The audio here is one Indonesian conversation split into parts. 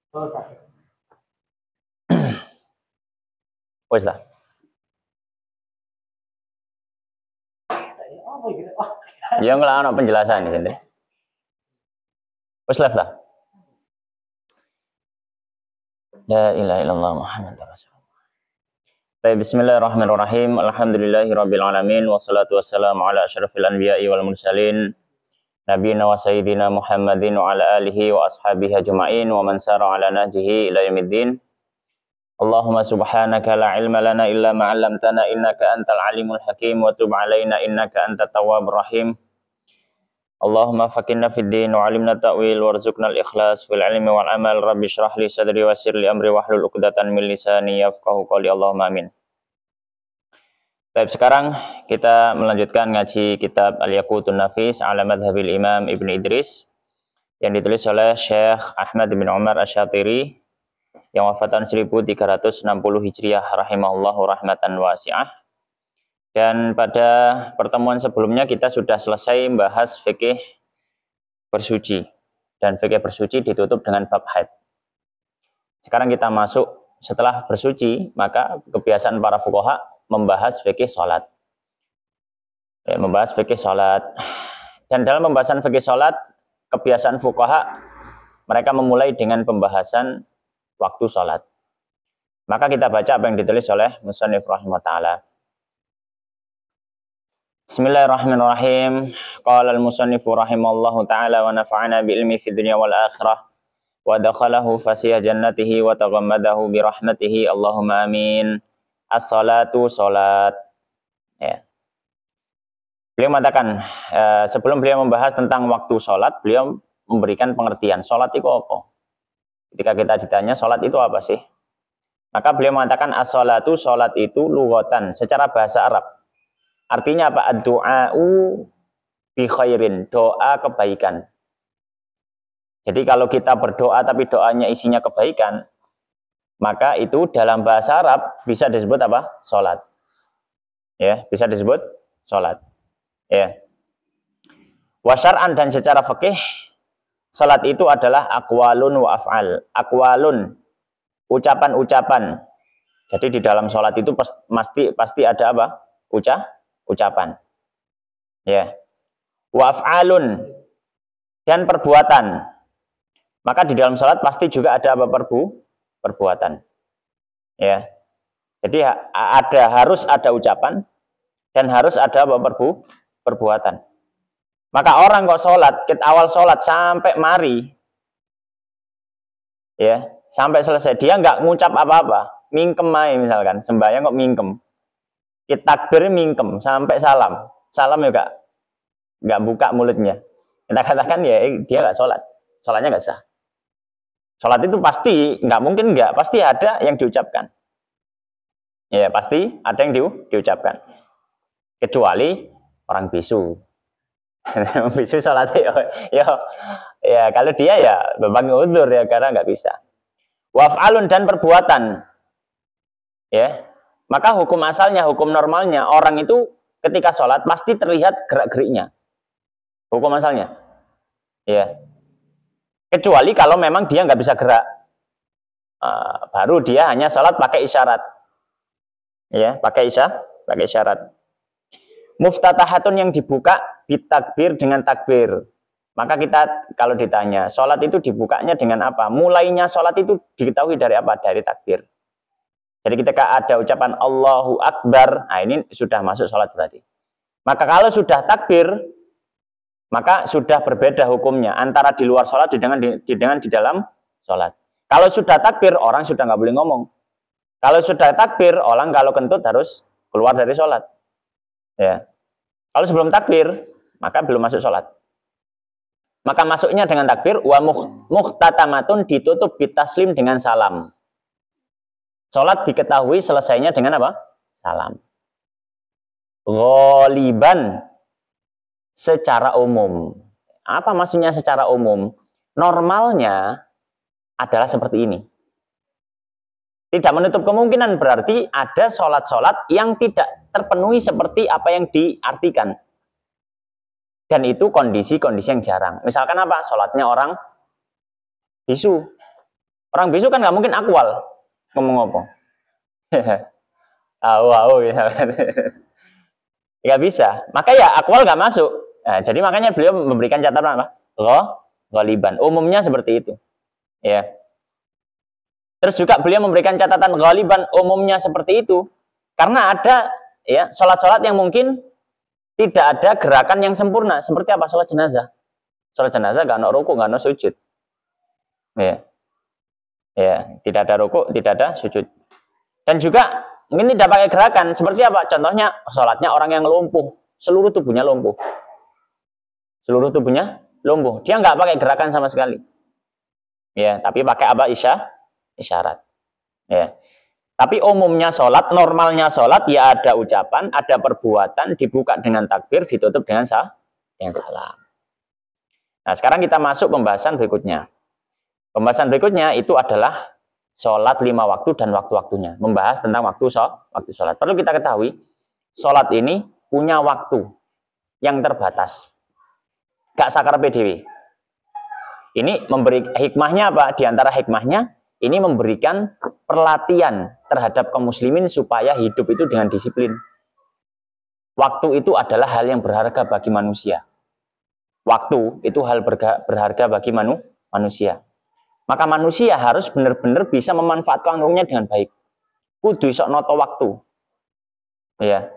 Oh, sakit. Wes lah. Ya nggak ada penjelasan di sini. Wes lah. La ilaha illallah Muhammadur Rasulullah. Bismillahirrahmanirrahim. Alhamdulillahirabbil alamin wassalatu wassalamu ala asyrafil anbiya'i wal mursalin nabiyina wa sayyidina Muhammadin wa ala alihi wa ashabihi ajma'in wa man sara ala nahjihi ila yaumiddin. Allahumma subhanaka la ilma lana illa ma 'allamtana innaka antal alimul hakim wa tub 'alaina innaka antat tawwabur rahim. Allahumma fakinna fid din wa 'allimna ta'wil warzuqna al-ikhlas fil 'ilmi wal 'amal. Rabbi shrah li sadri wa yassir li amri wahlul 'uqdatan min lisani yafqahu qawli. Allahumma amin. Baik, sekarang kita melanjutkan ngaji kitab Al-Yaqutun Nafis ala madhabil Imam Ibn Idris yang ditulis oleh Syekh Ahmad bin Umar Asy-Syatiri yang wafat tahun 1360 Hijriah rahimahullahu rahmatan wasi'ah. Dan pada pertemuan sebelumnya kita sudah selesai membahas fikih bersuci. Dan fikih bersuci ditutup dengan bab haid. Sekarang kita masuk setelah bersuci, maka kebiasaan para fuqaha membahas fikih sholat. Ya, membahas fikih sholat. Dan dalam pembahasan fikih sholat, kebiasaan fuqaha, mereka memulai dengan pembahasan waktu sholat. Maka kita baca apa yang ditulis oleh Musannif rahimahullah ta'ala. Bismillahirrahmanirrahim. Qala al-musannifu rahimallahu ta'ala wa nafa'ana bi ilmi fid dunya wal akhirah wa dakhalahu fasiyah jannatihi wa taghammadahu bi rahmatihi Allahumma amin. As-salatu salat. Ya. Beliau mengatakan sebelum beliau membahas tentang waktu salat, beliau memberikan pengertian salat itu apa. Ketika kita ditanya salat itu apa sih? Maka beliau mengatakan as-salatu, salat itu lughatan secara bahasa Arab. Artinya apa? Ad-du'a'u bi khairin, doa kebaikan. Jadi kalau kita berdoa tapi doanya isinya kebaikan, maka itu dalam bahasa Arab bisa disebut apa? Salat. Ya, bisa disebut salat. Ya. Wa syar'an, dan secara fikih salat itu adalah aqwalun wa af'al. Aqwalun, ucapan-ucapan. Jadi di dalam salat itu pasti ada apa? Ucapan. Ya. Wa af'alun, dan perbuatan. Maka di dalam salat pasti juga ada apa? Perbuatan. Ya. Jadi harus ada ucapan dan harus ada apa? Perbuatan. Maka orang kok sholat, awal sholat sampai mari, ya, sampai selesai, dia nggak ngucap apa-apa, mingkem aja misalkan, sembahyang kok mingkem, kita takbir mingkem, sampai salam juga nggak buka mulutnya, kita katakan ya dia nggak sholat, sholatnya nggak sah. Sholat itu pasti, nggak mungkin nggak, pasti ada yang diucapkan, ya pasti ada yang diucapkan, kecuali orang bisu. Bisu sholat ya kalau dia ya beban udzur ya karena nggak bisa. Waf'alun, dan perbuatan, ya, maka hukum asalnya, hukum normalnya orang itu ketika sholat pasti terlihat gerak-geriknya, hukum asalnya, ya, kecuali kalau memang dia nggak bisa gerak, baru dia hanya sholat pakai isyarat, ya, pakai isyarat. Muftatahatun, yang dibuka bitakbir, dengan takbir. Maka kita kalau ditanya sholat itu dibukanya dengan apa, mulainya sholat itu diketahui dari apa? Dari takbir. Jadi ketika ada ucapan Allahu Akbar, nah ini sudah masuk sholat berarti. Maka kalau sudah takbir, maka sudah berbeda hukumnya antara di luar sholat dengan di dalam sholat. Kalau sudah takbir, orang sudah nggak boleh ngomong. Kalau sudah takbir, orang kalau kentut harus keluar dari sholat. Ya. Kalau sebelum takbir, maka belum masuk sholat. Maka masuknya dengan takbir. Wa muhtatamatun, ditutup bitaslim, dengan salam. Sholat diketahui selesainya dengan apa? Salam. Ghaliban, secara umum. Apa maksudnya secara umum? Normalnya adalah seperti ini. Tidak menutup kemungkinan berarti ada sholat-sholat yang tidak terpenuhi seperti apa yang diartikan. Dan itu kondisi-kondisi yang jarang. Misalkan apa? Sholatnya orang bisu. Orang bisu kan nggak mungkin akwal ngomong apa. Au misalkan. Nggak bisa. Maka ya akwal nggak masuk. Nah, jadi makanya beliau memberikan catatan apa? Ghaliban. Umumnya seperti itu. Ya. Terus juga beliau memberikan catatan ghaliban umumnya seperti itu. Karena ada ya sholat-sholat yang mungkin tidak ada gerakan yang sempurna. Seperti apa? Sholat jenazah. Sholat jenazah nggak ada ruku, nggak ada sujud. Ya. Ya, tidak ada ruku, tidak ada sujud. Dan juga mungkin tidak pakai gerakan. Seperti apa? Contohnya sholatnya orang yang lumpuh. Seluruh tubuhnya lumpuh. Seluruh tubuhnya lumpuh. Dia nggak pakai gerakan sama sekali. Ya, tapi pakai apa? Isyarat. Ya. Tapi umumnya sholat, normalnya sholat, ya ada ucapan, ada perbuatan, dibuka dengan takbir, ditutup dengan salam. Nah, sekarang kita masuk pembahasan berikutnya. Pembahasan berikutnya itu adalah sholat 5 waktu dan waktu-waktunya. Membahas tentang waktu sholat. Perlu kita ketahui, sholat ini punya waktu yang terbatas. Gak sakar PDW. Ini memberi hikmahnya apa? Di antara hikmahnya, ini memberikan perlatian terhadap kaum muslimin supaya hidup itu dengan disiplin. Waktu itu adalah hal yang berharga bagi manusia. Waktu itu hal berharga bagi manusia. Maka manusia harus benar-benar bisa memanfaatkan waktunya dengan baik. Kudu iso noto waktu. Ya.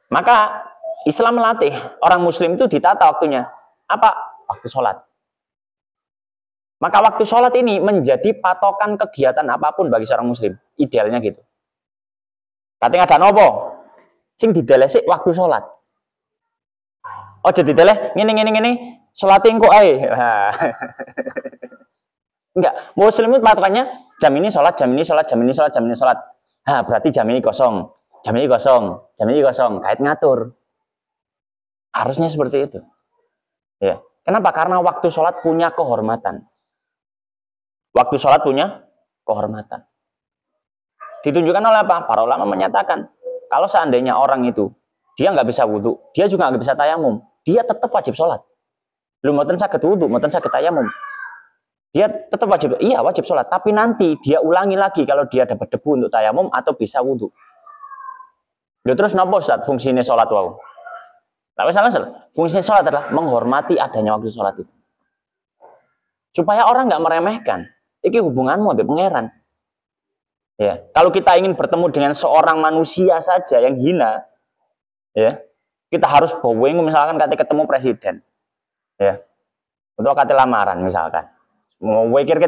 Maka Islam melatih orang muslim itu ditata waktunya. Apa? Waktu sholat. Maka waktu sholat ini menjadi patokan kegiatan apapun bagi seorang muslim. Idealnya gitu. Katanya ada nopo. Sing didelesik waktu sholat. Oh jadi dideleh, ngene. Sholatin kok ae. Enggak, muslim itu patokannya jam ini sholat, jam ini sholat, jam ini sholat, jam ini sholat. Nah, berarti jam ini kosong, jam ini kosong, jam ini kosong. Kait ngatur. Harusnya seperti itu. Ya. Kenapa? Karena waktu sholat punya kehormatan. Waktu sholat punya kehormatan. Ditunjukkan oleh apa? Para ulama menyatakan, kalau seandainya orang itu, dia nggak bisa wudhu, dia juga nggak bisa tayamum, dia tetap wajib sholat. Lu mboten saged wudhu, mboten saged tayamum. Dia tetap wajib sholat. Tapi nanti dia ulangi lagi kalau dia dapat debu untuk tayamum atau bisa wudhu. Terus napa Ustaz fungsinya sholat wau? Tapi salah. Fungsinya sholat adalah menghormati adanya waktu sholat itu. Supaya orang nggak meremehkan. Ini hubunganmu dengan pangeran. Ya, kalau kita ingin bertemu dengan seorang manusia saja yang hina, ya, kita harus bowing misalkan ketemu presiden, ya, untuk lamaran misalkan. Mau pikir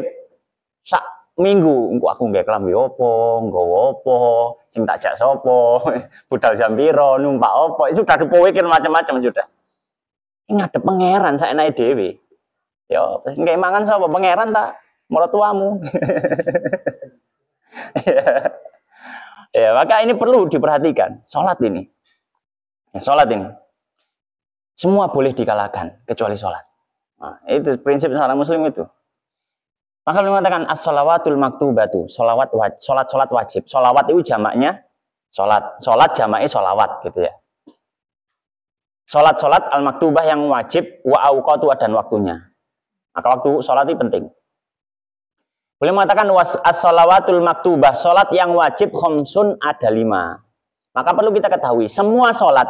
sak minggu engko aku nggak kelambi opo, nggawa opo, sing tak jak sapa, budal jam piro, numpak opo, itu sudah dipikir macam-macam sudah. Ini ngadep pangeran saenake dhewe. Ya, sing kayak mangan sapa pangeran tak mertuamu. Ya, maka ini perlu diperhatikan. Sholat ini. Ya, sholat ini. Semua boleh dikalahkan kecuali sholat. Nah, itu prinsip seorang muslim itu. Maka beliau mengatakan as-shalawatul maktubatu, sholat wajib. Sholawat itu jamaknya sholat jamaknya sholawat gitu ya. Sholat al-maktubah yang wajib wa auqatu dan waktunya. Maka waktu sholat itu penting. Beliau mengatakan as-shalawatul maktubah, sholat yang wajib khamsun ada 5. Maka perlu kita ketahui semua sholat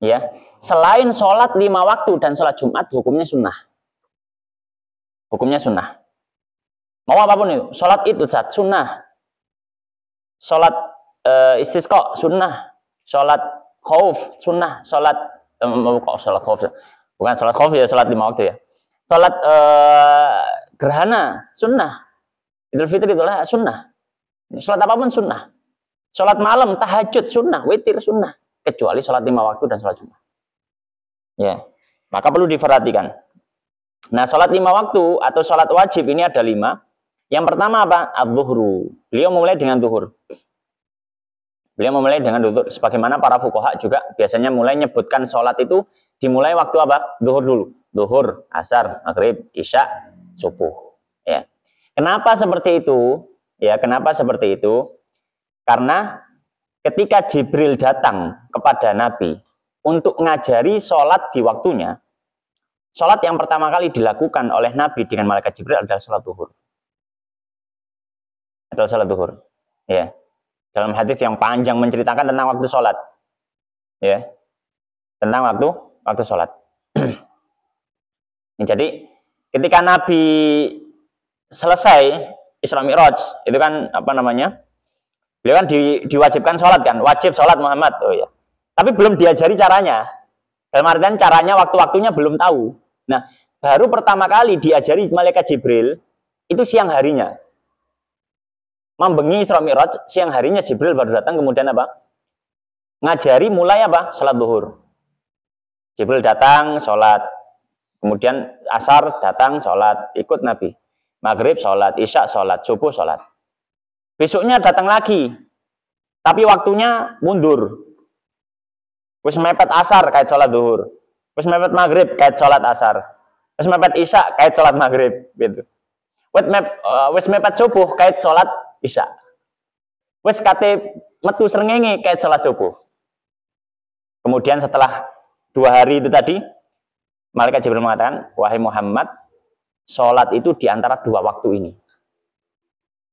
ya, selain sholat 5 waktu dan sholat Jumat hukumnya sunnah. Hukumnya sunnah. Mau apapun itu. Sholat itu saat sunnah. Sholat istisqa sunnah. Sholat khauf sunnah. Sholat khauf. Bukan sholat khauf ya, sholat 5 waktu ya. Sholat gerhana sunnah. Idul Fitri itulah sunnah. Sholat apapun sunnah. Sholat malam tahajud sunnah. Witir sunnah. Kecuali sholat 5 waktu dan sholat Jumat. Ya. Maka perlu diperhatikan. Nah, sholat 5 waktu atau sholat wajib ini ada 5. Yang pertama apa? Az-zuhru. Beliau memulai dengan zuhur. Sebagaimana para fuqaha juga biasanya mulai nyebutkan sholat itu dimulai waktu apa? Zuhur dulu. Zuhur, asar, maghrib, isya, subuh. Ya. Kenapa seperti itu? Ya, kenapa seperti itu? Karena ketika Jibril datang kepada Nabi untuk ngajari sholat di waktunya, Sholat yang pertama kali dilakukan oleh Nabi dengan malaikat Jibril adalah sholat zuhur. Adalah sholat zuhur. Ya. Dalam hadis yang panjang menceritakan tentang waktu sholat. Ya. Tentang waktu sholat. Jadi ketika Nabi selesai Isra Mi'raj, itu kan apa namanya? Beliau kan diwajibkan sholat kan, wajib sholat Muhammad. Oh ya. Tapi belum diajari caranya. Dalam artian caranya waktu-waktunya belum tahu. Nah, baru pertama kali diajari malaikat Jibril itu siang harinya. Membengi Isra Mi'raj, siang harinya Jibril baru datang, kemudian apa? Ngajari mulai apa? Salat zuhur. Jibril datang, sholat. Kemudian asar datang, sholat. Ikut Nabi. Maghrib, sholat. Isya, sholat. Subuh, sholat. Besoknya datang lagi. Tapi waktunya mundur. Wis mepet asar, kait sholat zuhur. Wis mepet maghrib, kait sholat asar. Wis mepet isya, kait sholat maghrib. Gitu. Wis mepet subuh, kait sholat isya. Wis kate metu srengenge, kait sholat subuh. Kemudian setelah 2 hari itu tadi, malaikat Jibril mengatakan, wahai Muhammad, sholat itu di antara 2 waktu ini.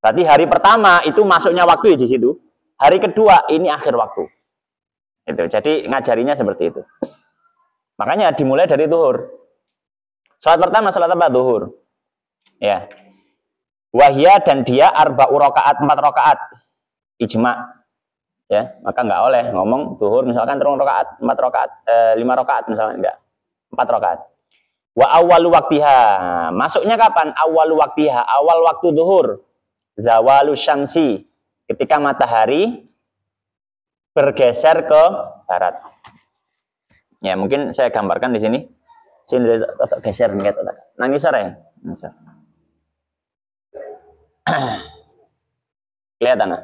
Berarti hari pertama itu masuknya waktu di situ. Hari kedua ini akhir waktu. Itu. Jadi ngajarinya seperti itu. Makanya dimulai dari zuhur. Sholat pertama sholat apa? Zuhur. Ya. Wahya dan dia arba'u rakaat, 4 rakaat. Ijma. Ya, maka nggak oleh ngomong zuhur misalkan 3 rakaat, 4 rakaat, 5 rakaat misalnya enggak. 4 rakaat. Wa awwalu waktiha. Masuknya kapan? Awwalu waktiha, awal waktu zuhur. Zawalu syamsi. Ketika matahari bergeser ke barat. Ya, mungkin saya gambarkan di sini. Sini geser nih kata. Nangis ya? Kelihatan nah?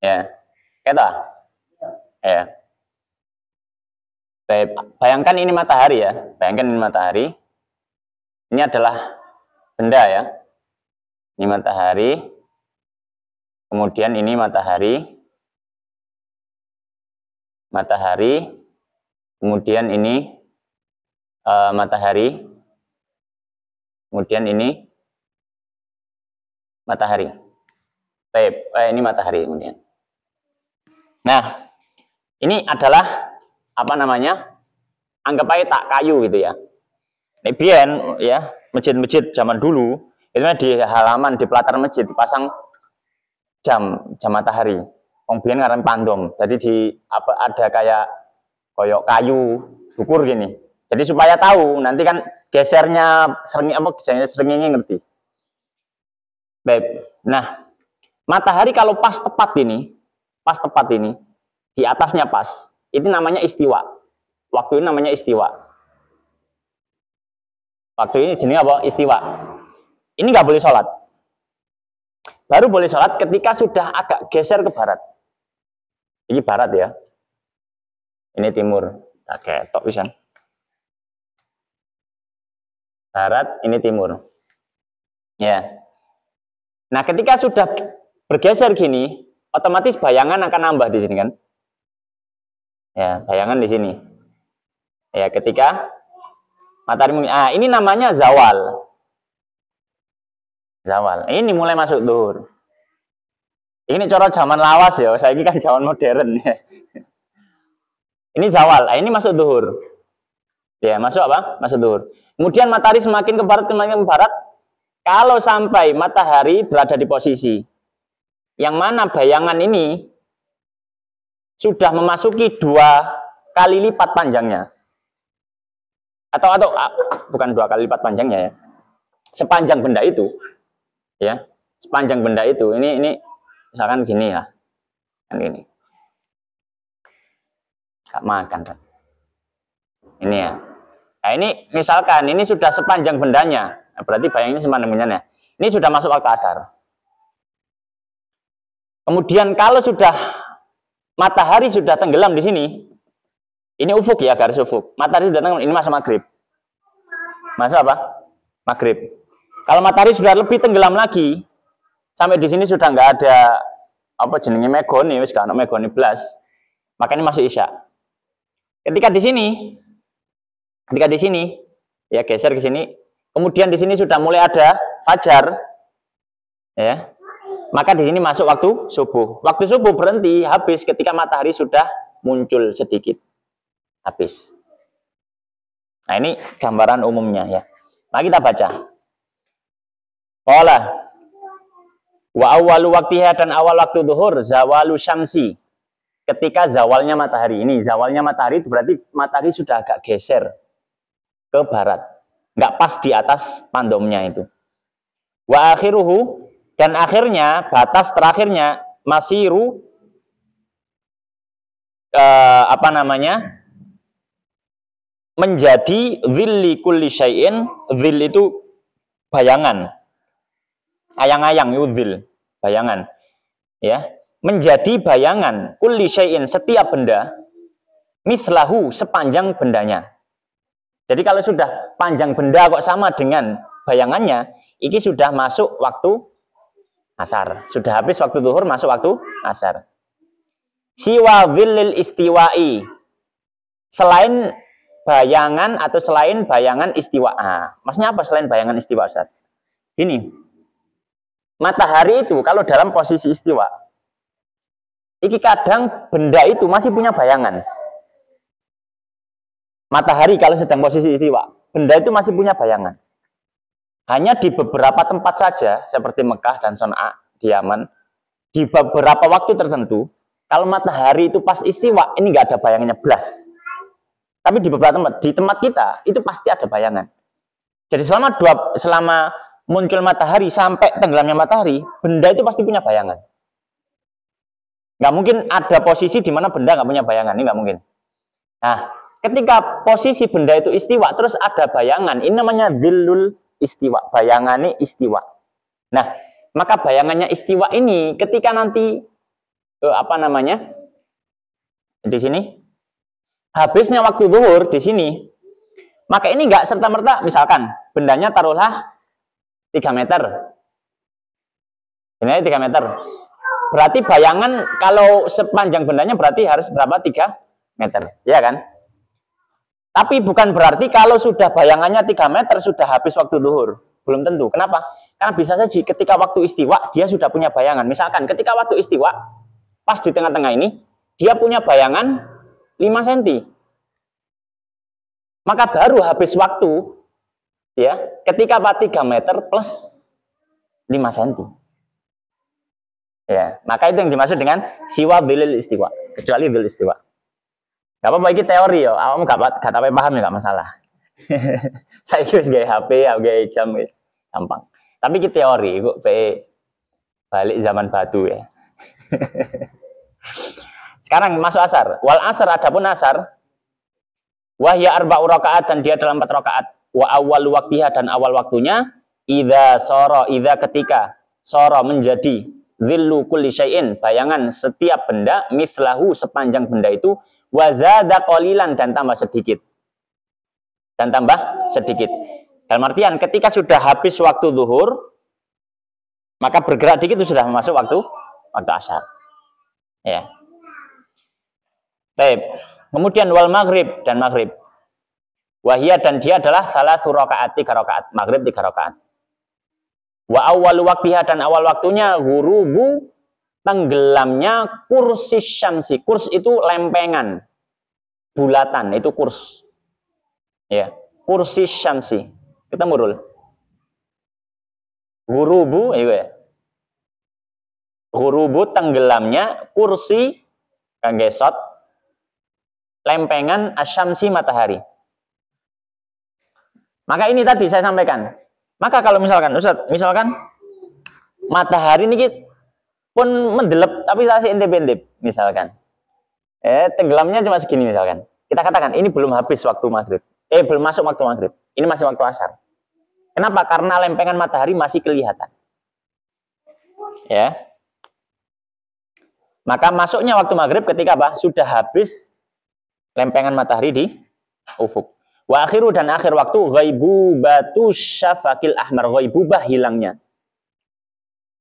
Ya. Kata? Ya. Bayangkan ini matahari ya. Bayangkan ini matahari. Ini adalah benda ya. Ini matahari. Kemudian ini matahari. Matahari. Kemudian ini matahari. Kemudian ini matahari. Ini matahari kemudian. Nah, ini adalah apa namanya? Anggap aja tak kayu gitu ya. Biyen ya, masjid-masjid zaman dulu itu di halaman di pelataran masjid dipasang jam matahari. Wong biyen ngaran pandom. Jadi di apa ada kayak koyok kayu ukur gini. Jadi supaya tahu nanti kan gesernya seringnya ngerti. Baik. Nah, matahari kalau pas tepat ini di atasnya pas, itu namanya istiwa. Waktu ini namanya istiwa. Waktu ini jenis apa? Istiwa. Ini nggak boleh sholat. Baru boleh sholat ketika sudah agak geser ke barat. Ini barat ya. Ini timur. Oke, tok bisa. Barat, ini timur. Ya. Nah, ketika sudah bergeser gini, otomatis bayangan akan nambah di sini kan? Ya, bayangan di sini. Ya, ketika matahari ini namanya zawal. Zawal. Ini mulai masuk zuhur. Ini cara zaman lawas ya, saya ini kan zaman modern ya. Ini zawal. Ini masuk zuhur. Ya, masuk apa? Masuk zuhur. Kemudian matahari semakin ke barat, kalau sampai matahari berada di posisi yang mana bayangan ini sudah memasuki 2 kali lipat panjangnya. Atau bukan 2 kali lipat panjangnya ya. Sepanjang benda itu. Ya, sepanjang benda itu. Ini misalkan gini ya. Kan gini. Gak makan kan. Ini ya. Nah, ini misalkan ini sudah sepanjang bendanya. Nah, berarti bayangnya sepanjang bendanya. Ini sudah masuk waktu asar. Kemudian kalau sudah matahari sudah tenggelam di sini, ini ufuk ya, garis ufuk. Matahari sudah tenggelam, ini masuk maghrib. Masuk apa? Maghrib. Kalau matahari sudah lebih tenggelam lagi, sampai di sini sudah nggak ada apa jenenge megoni, wis gak ono megoni blas. Makanya masuk isya. Ketika di sini, ya geser ke sini, kemudian di sini sudah mulai ada fajar, ya, maka di sini masuk waktu subuh. Waktu subuh berhenti, habis ketika matahari sudah muncul sedikit, habis. Nah ini gambaran umumnya ya. Mari kita baca. Qala wa awwalu waqtiha, dan awal waktu zuhur zawalu syamsi, ketika zawalnya matahari. Ini zawalnya matahari itu berarti matahari sudah agak geser ke barat, nggak pas di atas pandomnya itu. Wa akhiruhu, dan akhirnya, batas terakhirnya, masiru menjadi dhilli kulli syai'in. Dhil itu bayangan, ayang-ayang, yudhil, bayangan, ya, menjadi bayangan kulli syai'in, setiap benda, mislahu, sepanjang bendanya. Jadi kalau sudah panjang benda kok sama dengan bayangannya, ini sudah masuk waktu asar, sudah habis waktu zuhur, masuk waktu asar. Siwa dhillil istiwa'i, selain bayangan atau selain bayangan istiwa. Maksudnya apa selain bayangan istiwa, Ustaz? Ini matahari itu kalau dalam posisi istiwa, ini kadang benda itu masih punya bayangan. Matahari kalau sedang posisi istiwa, benda itu masih punya bayangan. Hanya di beberapa tempat saja, seperti Mekah dan Son'a di Yaman, di beberapa waktu tertentu, kalau matahari itu pas istiwa, ini nggak ada bayangannya belas. Tapi di beberapa tempat, di tempat kita, itu pasti ada bayangan. Jadi selama muncul matahari sampai tenggelamnya matahari, benda itu pasti punya bayangan. Nggak mungkin ada posisi di mana benda nggak punya bayangan, ini nggak mungkin. Nah, ketika posisi benda itu istiwa, terus ada bayangan, ini namanya dhillul istiwa, bayangannya istiwa. Nah, maka bayangannya istiwa ini ketika nanti di sini habisnya waktu zuhur di sini, maka ini nggak serta-merta, misalkan bendanya taruhlah 3 meter. Ini 3 meter. Berarti bayangan kalau sepanjang bendanya berarti harus berapa? 3 meter, ya kan? Tapi bukan berarti kalau sudah bayangannya 3 meter sudah habis waktu zuhur. Belum tentu. Kenapa? Karena bisa saja ketika waktu istiwa dia sudah punya bayangan. Misalkan ketika waktu istiwa pas di tengah-tengah ini dia punya bayangan 5 cm. Maka baru habis waktu ya ketika 3 meter plus 5 cm. Ya, maka itu yang dimaksud dengan siwa bilil istiwa, kecuali bil istiwa. Gak apa-apa, ini teori ya. Kamu gak apa paham ya, gak masalah. Saya harus gaya HP, gaya jam, gampang. Tapi ini teori, kok balik zaman batu ya. Sekarang masuk asar. Wal asar, adapun asar, wahya arba'u rakaat, dan dia dalam 4 rakaat. Wa awal waktiha, dan awal waktunya, idza ketika soro menjadi dhillu kulli syai'in, bayangan setiap benda, mislahu, sepanjang benda itu, wazada qalilan, dan tambah sedikit. Dalam artian ketika sudah habis waktu zuhur, maka bergerak dikit itu sudah masuk waktu asar. Ya. Baik. Kemudian wal maghrib, dan maghrib. Wahia, dan dia adalah salah rakaat, 3 rakaat. Maghrib 3 rakaat. Wa awwalu waqtiha, dan awal waktunya ghurubu, tenggelamnya kursi syamsi. Kurs itu lempengan, bulatan, itu kurs. Ya, kursi syamsi. Kita murul. Ghurubu, ya. Ghurubu, tenggelamnya kursi kagesot, lempengan asyamsi, matahari. Maka ini tadi saya sampaikan. Maka kalau misalkan Ustaz, matahari ini pun mendelep tapi masih intip-intip misalkan. Tenggelamnya cuma segini misalkan. Kita katakan ini belum habis waktu maghrib. Belum masuk waktu maghrib. Ini masih waktu asar. Kenapa? Karena lempengan matahari masih kelihatan. Ya. Maka masuknya waktu maghrib ketika apa? Sudah habis lempengan matahari di ufuk. Wa akhiru, dan akhir waktu ghaibubatu syafaqil ahmar, ghaibubah, hilangnya.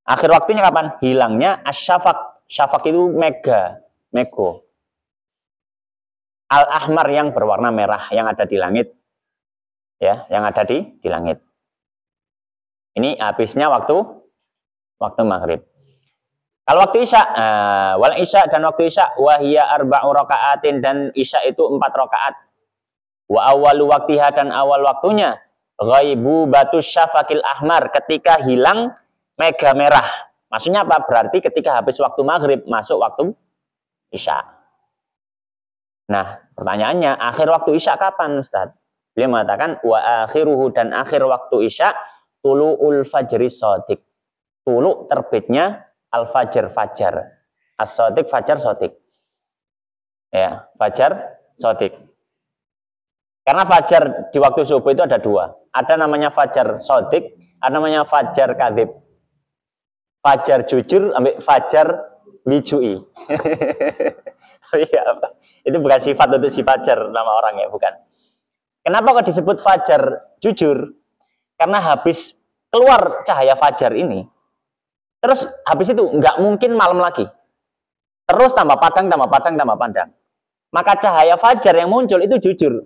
Akhir waktunya kapan? Hilangnya asyafaq. Syafaq itu mego. Al-ahmar yang berwarna merah yang ada di langit. Ya, yang ada di langit. Ini habisnya waktu maghrib. Kalau waktu isya, wal isya dan waktu isya, wahia arba'u raka'atin, dan isya itu 4 rakaat. Wa awwalu waktiha, dan awal waktunya, ghaibu batus syafaqil ahmar, ketika hilang mega merah. Maksudnya apa? Berarti ketika habis waktu maghrib, masuk waktu isya. Nah, pertanyaannya, akhir waktu isya kapan, Ustaz? Beliau mengatakan, wa akhiruhu, dan akhir waktu isya, tulu'ul fajri shadiq. Tulu terbitnya al-fajr, fajar. As-shadiq, fajar, shadiq. Ya, fajar, shadiq. Karena fajar di waktu subuh itu ada 2. Ada namanya fajar shadiq, ada namanya fajar kadhib. Fajar jujur, ambil fajar bijui. Itu bukan sifat untuk si fajar, nama orang ya, bukan. Kenapa kok disebut fajar jujur? Karena habis keluar cahaya fajar ini, terus habis itu nggak mungkin malam lagi. Terus tambah padang, tambah padang, tambah padang. Maka cahaya fajar yang muncul itu jujur.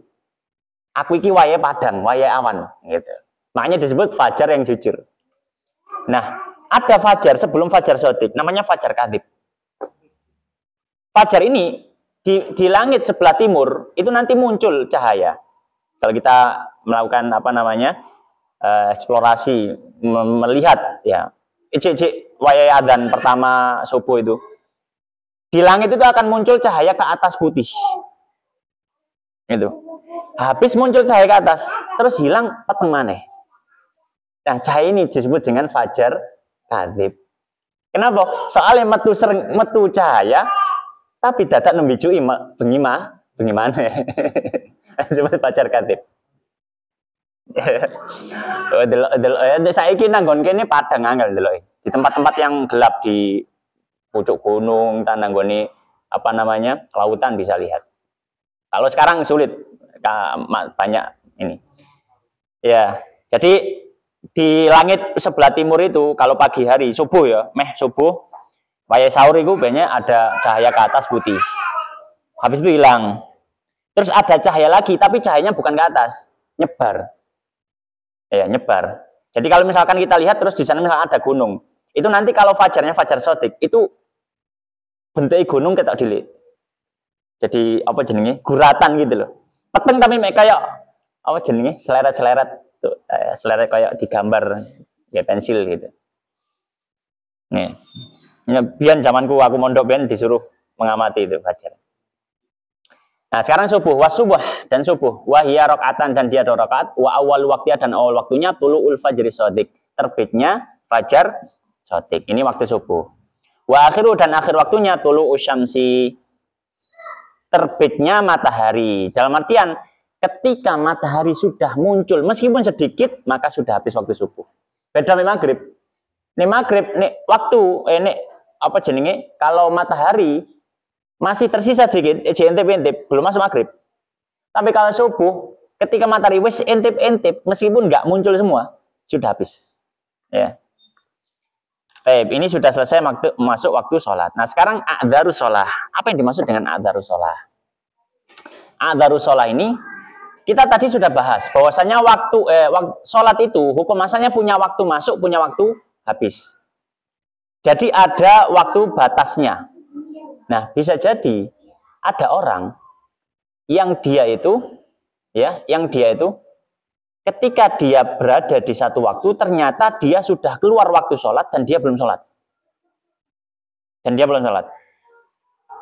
Aku iki wayahe padang, wayahe awan, gitu. Makanya disebut fajar yang jujur. Nah, ada fajar sebelum fajar shadiq, namanya fajar kadhib. Fajar ini di langit sebelah timur itu nanti muncul cahaya. Kalau kita melakukan eksplorasi, melihat ya, wayai adzan pertama subuh itu, di langit itu akan muncul cahaya ke atas putih. Itu. Habis muncul cahaya ke atas, terus hilang peteng maneh. Nah, cahaya ini disebut dengan fajar kadhib. Kenapa? Soalnya metu cahaya, tapi dadak nembijui bengi maneh. Disebut fajar kadhib. Saiki nanggon kene padang angel delok. Di tempat-tempat yang gelap di pucuk gunung, nanggone lautan bisa lihat. Kalau sekarang sulit, banyak ini. Ya, jadi di langit sebelah timur itu kalau pagi hari subuh ya, subuh, wayai sahur itu banyak ada cahaya ke atas putih. Habis itu hilang. Terus ada cahaya lagi, tapi cahayanya bukan ke atas, nyebar. Ya, nyebar. Jadi kalau misalkan kita lihat terus di sana misalkan ada gunung, itu nanti kalau fajarnya fajar shadiq, itu bentuk gunung ketok dili. Jadi apa jenenge? Guratan gitu loh. Peteng tapi kayak apa jenenge? Seleret-seleret tuh, seleret kayak digambar ya pensil gitu. Nih. Biyen zamanku aku mondok ben disuruh mengamati itu fajar. Nah, sekarang subuh, wasubuh dan subuh, wahia rakaatan, dan dia 2 rakaat, wa awal waktunya, dan awal waktunya tulu'ul fajri shadiq, terbitnya fajar shadiq. Ini waktu subuh. Wa akhiru, dan akhir waktunya tulu'u syamsi, terbitnya matahari. Dalam artian ketika matahari sudah muncul meskipun sedikit, maka sudah habis waktu subuh. Beda dengan maghrib. Ini maghrib, ini waktu apa jenenge? Kalau matahari masih tersisa sedikit, intip-intip, belum masuk maghrib. Tapi kalau subuh, ketika matahari wis intip-intip, meskipun nggak muncul semua, sudah habis. Ya. Ini sudah selesai masuk waktu sholat. Nah, sekarang a'dzarus sholah. Apa yang dimaksud dengan a'dzarus sholah? A'dzarus sholah ini, kita tadi sudah bahas, bahwasanya waktu sholat itu, hukum asalnya punya waktu masuk, punya waktu habis. Jadi ada waktu batasnya. Nah, bisa jadi ada orang yang dia itu ketika dia berada di satu waktu, ternyata dia sudah keluar waktu sholat dan dia belum sholat.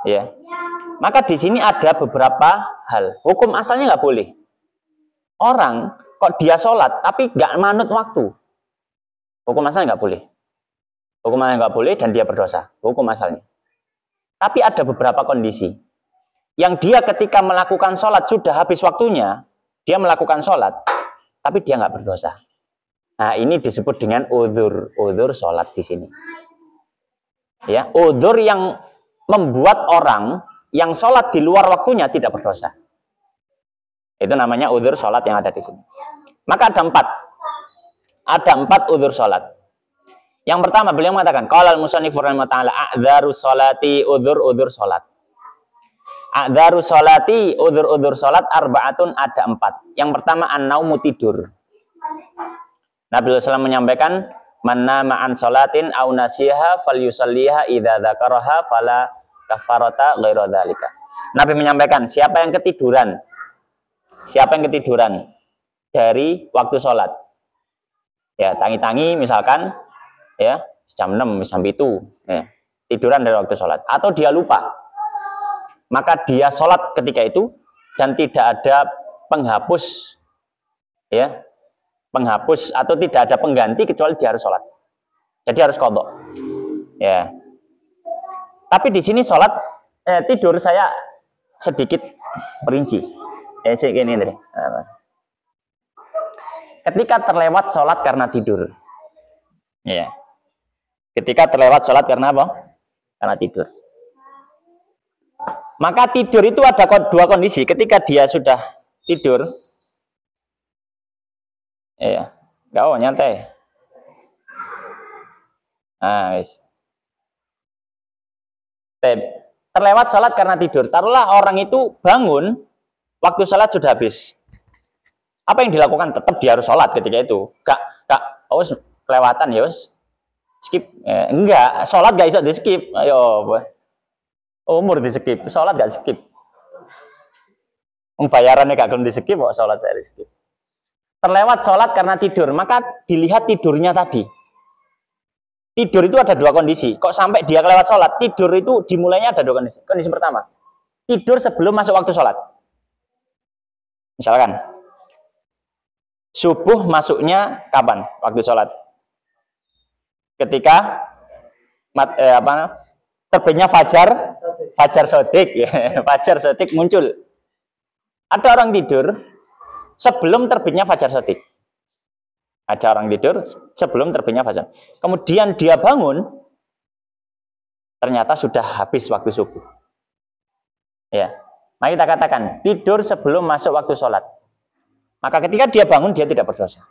Ya. Maka di sini ada beberapa hal. Hukum asalnya nggak boleh. Orang kok dia sholat tapi nggak manut waktu. Hukum asalnya nggak boleh. Hukum asalnya nggak boleh dan dia berdosa. Hukum asalnya. Tapi ada beberapa kondisi yang dia ketika melakukan sholat sudah habis waktunya, dia melakukan sholat, tapi dia nggak berdosa. Nah, ini disebut dengan udzur sholat di sini. Ya, udzur yang membuat orang yang sholat di luar waktunya tidak berdosa. Itu namanya udzur sholat yang ada di sini. Maka ada 4. Ada 4 udzur sholat. Yang pertama beliau mengatakan, qala al-musannif rahimahullah ta'ala a'dzarus sholati udzur sholat. A'dzaru sholati, udzur-udzur salat arba'atun, ada 4. Yang pertama an-naumu, tidur. Nabi SAW menyampaikan, man nama an sholatin aw nasiha falyusalliha idza dzakaraha fala kafarata ghairu dzalika. Nabi menyampaikan, siapa yang ketiduran dari waktu sholat, ya tangi-tangi misalkan, ya jam 6, jam 7, ya, tiduran dari waktu sholat, atau dia lupa, maka dia sholat ketika itu dan tidak ada penghapus, ya, penghapus atau tidak ada pengganti kecuali dia harus sholat. Jadi harus qadha. Ya. Tapi di sini sholat, tidur saya sedikit perinci. Ini tadi. Ketika terlewat sholat karena tidur. Ya. Ketika terlewat sholat karena apa? Karena tidur. Maka tidur itu ada dua kondisi. Ketika dia sudah tidur, iya, nyantai. Nah, wis. Terlewat sholat karena tidur. Taruhlah orang itu bangun, waktu sholat sudah habis. Apa yang dilakukan? Tetap dia harus sholat ketika itu. Kelewatan ya, skip. Enggak, sholat gak bisa di skip. Ayo, umur di skip, sholat gak skip. Bayarannya gak belum di skip, kok sholat saya di skip. Terlewat sholat karena tidur, maka dilihat tidurnya tadi. Tidur itu ada dua kondisi. Kok sampai dia kelewat sholat? Tidur itu dimulainya ada dua kondisi. Kondisi pertama, tidur sebelum masuk waktu sholat. Misalkan, subuh masuknya kapan? Waktu sholat. Ketika terbitnya fajar sodik, ya. Fajar sodik muncul. Ada orang tidur sebelum terbitnya fajar sodik. Ada orang tidur sebelum terbitnya fajar. Kemudian dia bangun, ternyata sudah habis waktu subuh. Ya, mari kita katakan tidur sebelum masuk waktu sholat. Maka ketika dia bangun, dia tidak berdosa.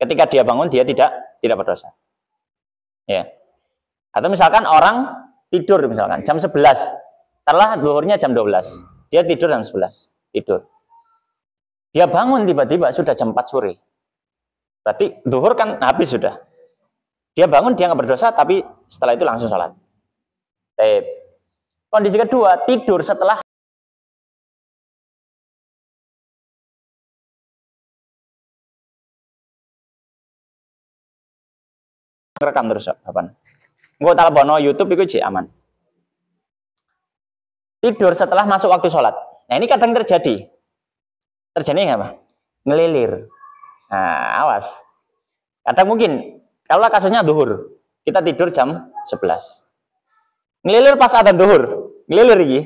Ketika dia bangun, dia tidak berdosa. Ya. Atau misalkan orang tidur misalkan jam 11. Setelah zuhurnya jam 12. Dia tidur jam 11. Tidur. Dia bangun tiba-tiba sudah jam 4 sore. Berarti zuhur kan habis sudah. Dia bangun, dia nggak berdosa, tapi setelah itu langsung sholat. Kondisi kedua, tidur setelah rekam terus kapan? Gue telepono YouTube itu aman. Tidur setelah masuk waktu sholat. Nah ini kadang terjadi. Terjadi apa? Ngelilir. Nah awas. Kadang mungkin kalau kasusnya zuhur, kita tidur jam 11. Ngelilir pas adzan zuhur, ngelilir iki.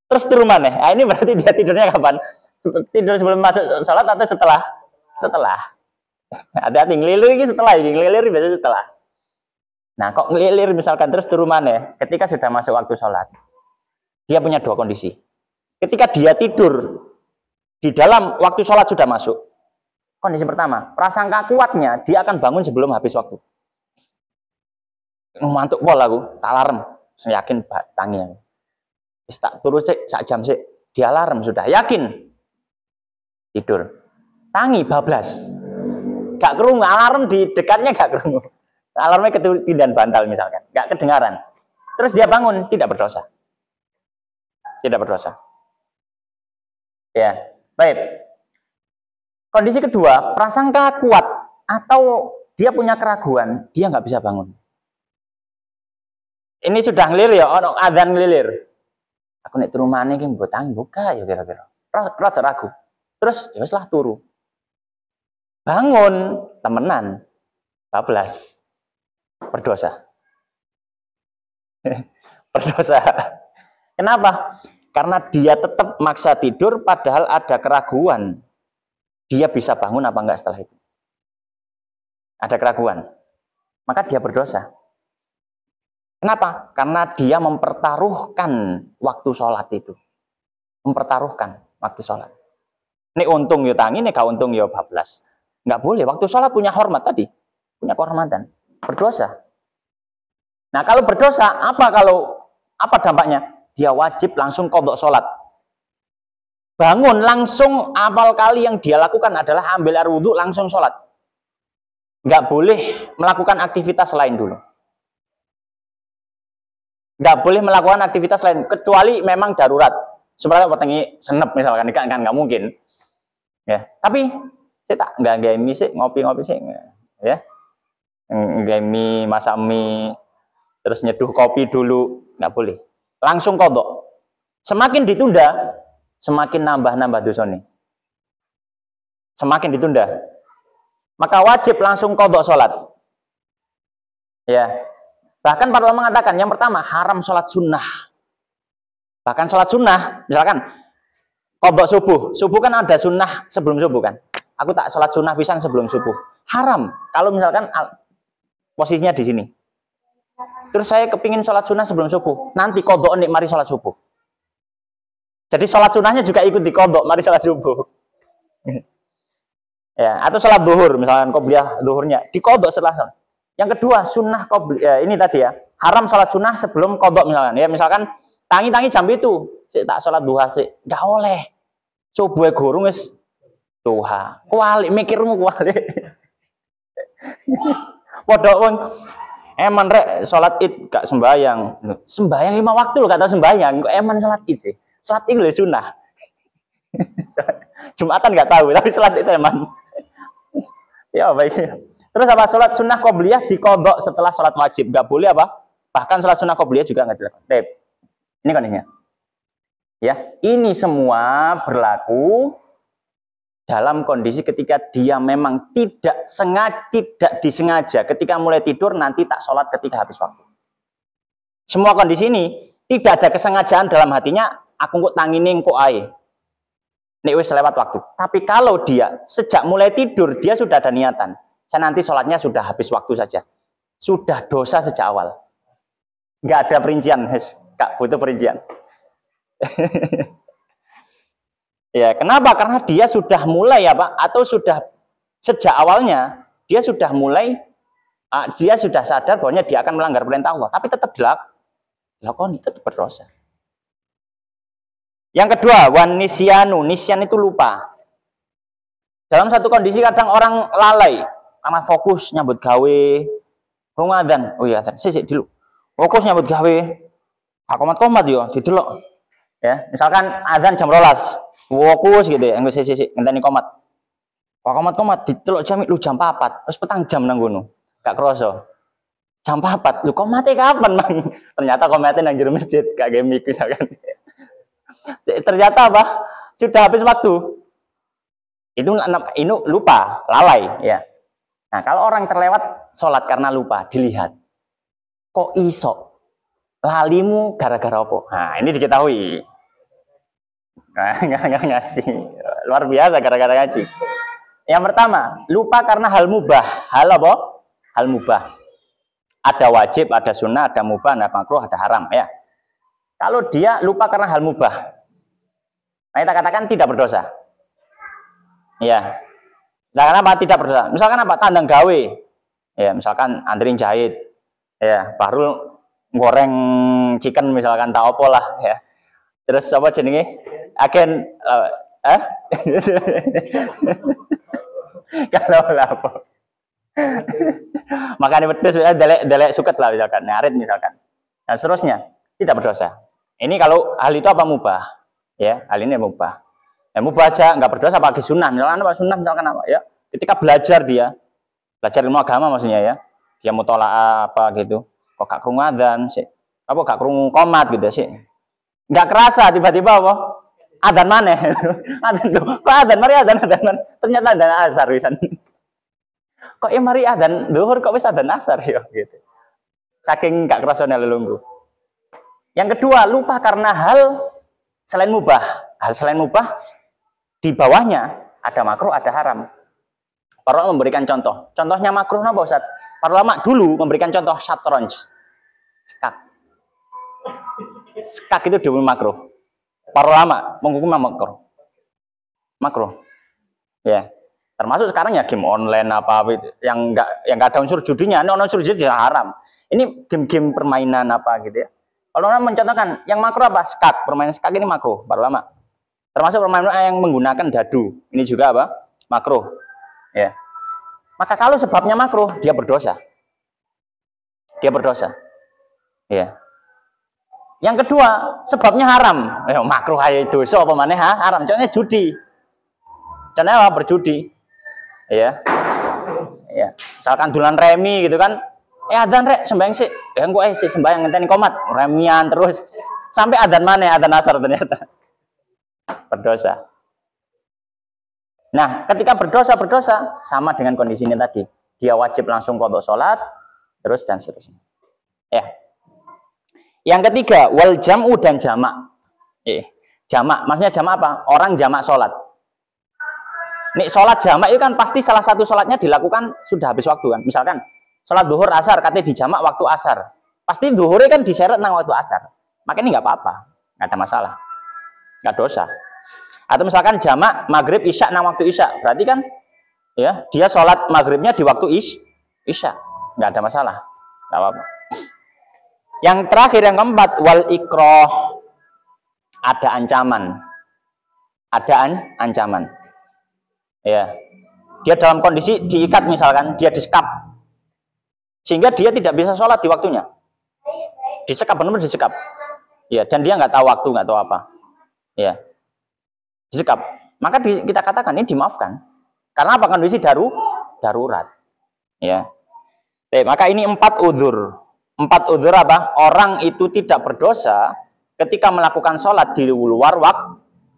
Terus turu maneh. Nah ini berarti dia tidurnya kapan? Tidur sebelum masuk sholat atau setelah? Setelah. Hati-hati ngelilir iki setelah iki, ngelilir biasanya setelah. Nah, kok ngelilir misalkan terus turu maneh ketika sudah masuk waktu sholat. Dia punya dua kondisi. Ketika dia tidur di dalam waktu sholat sudah masuk. Kondisi pertama, prasangka kuatnya dia akan bangun sebelum habis waktu. Mantuk pol aku, tak alarm. Saya yakin tangi. Tak turu sak jam sik, di alarm sudah yakin. Tidur. Tangi bablas. Gak kerungu, alarm di dekatnya gak kerungu. Alarmnya ketindihan bantal misalkan, gak kedengaran. Terus dia bangun, tidak berdosa. Tidak berdosa. Ya, baik. Kondisi kedua, prasangka kuat atau dia punya keraguan, dia nggak bisa bangun. Ini sudah ngelilir ya, ono adzan ngelilir. Aku nek turu maneh iki mbok tangi buka ya kira-kira. Rada ragu. Terus ya wis lah turu. Bangun temenan. Bablas. Berdosa. Berdosa. Kenapa? Karena dia tetap maksa tidur padahal ada keraguan. Dia bisa bangun apa enggak setelah itu. Ada keraguan. Maka dia berdosa. Kenapa? Karena dia mempertaruhkan waktu sholat itu. Mempertaruhkan waktu sholat. Ini untung ya tangi, ini gak untung ya bablas. Nggak boleh. Waktu sholat punya hormat tadi. Punya kehormatan. Berdosa. Nah kalau berdosa, apa dampaknya? dia wajib langsung qadha sholat. Bangun langsung awal kali yang dia lakukan adalah ambil air wudhu langsung sholat. Nggak boleh melakukan aktivitas lain dulu. Nggak boleh melakukan aktivitas lain kecuali memang darurat. Sebenarnya petengi senep misalkan kan nggak mungkin. Ya, tapi saya tak nggak mie sih, ngopi sih, ya. Nggak mie, masak mie, terus nyeduh kopi dulu, nggak boleh. Langsung qadha. Semakin ditunda, semakin nambah dosane. Semakin ditunda, maka wajib langsung qadha sholat. Ya. Bahkan para ulama mengatakan yang pertama haram sholat sunnah. Bahkan sholat sunnah, misalkan qadha subuh. Subuh kan ada sunnah sebelum subuh kan. Aku tak sholat sunnah pisan sebelum subuh. Haram. Kalau misalkan posisinya di sini. Terus saya kepingin sholat sunnah sebelum subuh. Nanti qadha nek mari sholat subuh. Jadi sholat sunnahnya juga ikut di qadha mari sholat subuh. Ya, atau sholat zuhur misalkan qobliyah zuhurnya di qadha setelah sholat. Yang kedua sunnah qobliyah ini tadi ya, haram sholat sunnah sebelum qadha misalkan. Ya misalkan tangi jam itu, sik tak sholat duha sik, enggak oleh. Subuh gurung wis duha. Kualik mikirmu kualik. Padha wong eman rek sholat id gak sembayang. Sembayang 5 waktu lho gak tau sembayang, kok eman sholat id sih. Sholat id lho sunnah. Jumatan gak tahu, tapi sholat itu eman. Ya baik. Terus apa sholat sunnah qobliyah diqadha setelah sholat wajib, nggak boleh apa? Bahkan sholat sunnah qobliyah juga nggak dilakukan. Ini kondisinya. Ya, ini semua berlaku dalam kondisi ketika dia memang tidak disengaja ketika mulai tidur nanti tak sholat ketika habis waktu. Semua kondisi ini tidak ada kesengajaan dalam hatinya. Aku kok tangine kok ae. Nek wis lewat waktu. Tapi kalau dia sejak mulai tidur dia sudah ada niatan. Saya nanti sholatnya sudah habis waktu saja. Sudah dosa sejak awal. Nggak ada perincian, Kak, butuh perincian. Ya, kenapa? Karena dia sudah mulai apa? Atau sudah sejak awalnya dia sudah mulai, dia sudah sadar bahwa dia akan melanggar perintah Allah, tapi tetap dilakoni, tetap berdosa. Yang kedua, wan nisyanu, nisyan itu lupa. Dalam satu kondisi kadang orang lalai. Karena fokus nyambut gawe, adzan. Oh iya, sik dulu. Fokus nyambut gawe. Komat yo, didelok. Ya, misalkan adzan jam 12. Fokus gitu ya, engko sik ngenteni komat. Komat didelok jam lu jam 4. Terus petang jam nang ngono. Gak kroso. Jam 4. Lu komate kapan, Mang? Ternyata komate nang jero masjid, gak game iku misalkan. Ternyata apa? Sudah habis waktu. Itu lupa, lalai ya. Nah, kalau orang terlewat sholat karena lupa, dilihat. Kok iso? Lalimu gara-gara apa? Nah, ini diketahui. Nah, nggak ngaji. Luar biasa gara-gara ngaji. Yang pertama, lupa karena hal mubah. Hal apa? Hal mubah. Ada wajib, ada sunnah, ada mubah, ada makruh, ada haram. Ya. Kalau dia lupa karena hal mubah, nah kita katakan tidak berdosa. Ya. Nah, kenapa tidak berdosa? Misalkan apa? Tandang gawe. Ya, misalkan anterin jahit. Ya, baru goreng chicken misalkan tak opo lah ya. Terus apa jenenge? Agen kalau apa? Makanya pedes delek suket lah misalkan, ngarit misalkan. Nah, seterusnya tidak berdosa. Ini kalau hal itu apa mubah? Ya, hal ini mubah. Ya, mubah aja, nggak berdosa pakai sunnah. Misalkan apa sunnah, misalkan apa ya? Ketika belajar ilmu agama maksudnya ya, dia mutola'ah apa gitu, kok gak krungu adzan sih, apa gak krungu qomat gitu sih, nggak kerasa tiba-tiba apa adzan maneh, kok adzan mari adzan ternyata adzan asar wisan, kok mari adzan zuhur kok wis adzan asar ya gitu, saking nggak kerasa lelunggu. Yang kedua, lupa karena hal selain mubah di bawahnya ada makruh, ada haram. Para ulama memberikan contoh. Contohnya makruh apa Ustaz? Para ulama dulu memberikan contoh syatronj. Skak itu dulu makruh. Para ulama menghukum makruh. Makruh. Ya. Termasuk sekarang ya game online apa yang enggak ada unsur judinya, ada unsur judi haram. Ini game-game permainan apa gitu ya. Kalau ulama mencontohkan yang makruh apa? Skak, permainan skak ini makruh para ulama. Termasuk permainan yang menggunakan dadu. Ini juga apa? Makruh. Ya. Maka kalau sebabnya makruh, dia berdosa. Dia berdosa. Ya. Yang kedua, sebabnya haram. Makruh aja dosa apa maneh haram. Contohnya judi. Contohnya apa? Berjudi. Ya. Ya. Misalkan dulan remi gitu kan. Adzan rek sembahyang sih. Engko sih sembahyang ngenteni komat, remian terus. Sampai adzan mana? Adzan asar ternyata. Berdosa. Nah, ketika berdosa sama dengan kondisi ini tadi. Dia wajib langsung qadha salat, terus dan seterusnya. Ya. Yang ketiga, wal jam'u dan jamak. Jamak, maksudnya jamak apa? Orang jamak sholat. Nih sholat jamak itu kan pasti salah satu sholatnya dilakukan sudah habis waktu kan. Misalkan sholat duhur asar, katanya dijamak waktu asar. Pasti duhurnya kan diseret nang waktu asar. Makanya ini nggak apa-apa, nggak ada masalah, nggak dosa. Atau misalkan jamak maghrib isya nang waktu isya, berarti kan ya dia sholat maghribnya di waktu isya, nggak ada masalah, nggak apa-apa. Yang terakhir yang keempat, wal ikroh, ada ancaman, ancaman. Ya, dia dalam kondisi diikat misalkan, dia disekap, sehingga dia tidak bisa sholat di waktunya. Disekap, benar-benar disekap. Ya, dan dia nggak tahu waktu, nggak tahu apa. Ya, disekap. Maka kita katakan ini dimaafkan. Karena apa? Kondisi darurat. Ya. Maka ini 4 udzur. 4 udzur apa? Orang itu tidak berdosa ketika melakukan sholat di luar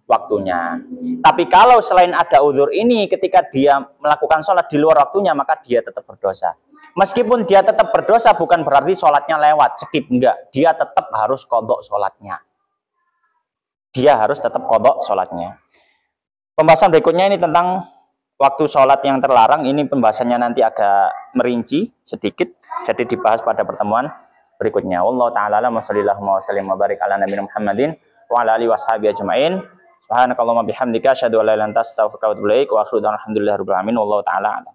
waktunya. Tapi kalau selain ada udzur ini, ketika dia melakukan sholat di luar waktunya, maka dia tetap berdosa. Meskipun dia tetap berdosa, bukan berarti sholatnya lewat, skip, enggak. Dia tetap harus qadha sholatnya. Dia harus tetap qadha sholatnya. Pembahasan berikutnya ini tentang waktu sholat yang terlarang. Ini pembahasannya nanti agak merinci sedikit. Jadi dibahas pada pertemuan berikutnya. Wallahu ta'ala a'lam wa sallallahu wa sallim wa barik ala nabiyina Muhammadin wa ala alihi washabihi ajma'in. Subhanakallahumma bihamdika asyhadu an la ilaha illa anta astaghfiruka wa atubu ilaik wa akhiru da'wana alhamdulillahirabbil alamin. Wallahu ta'ala a'lam.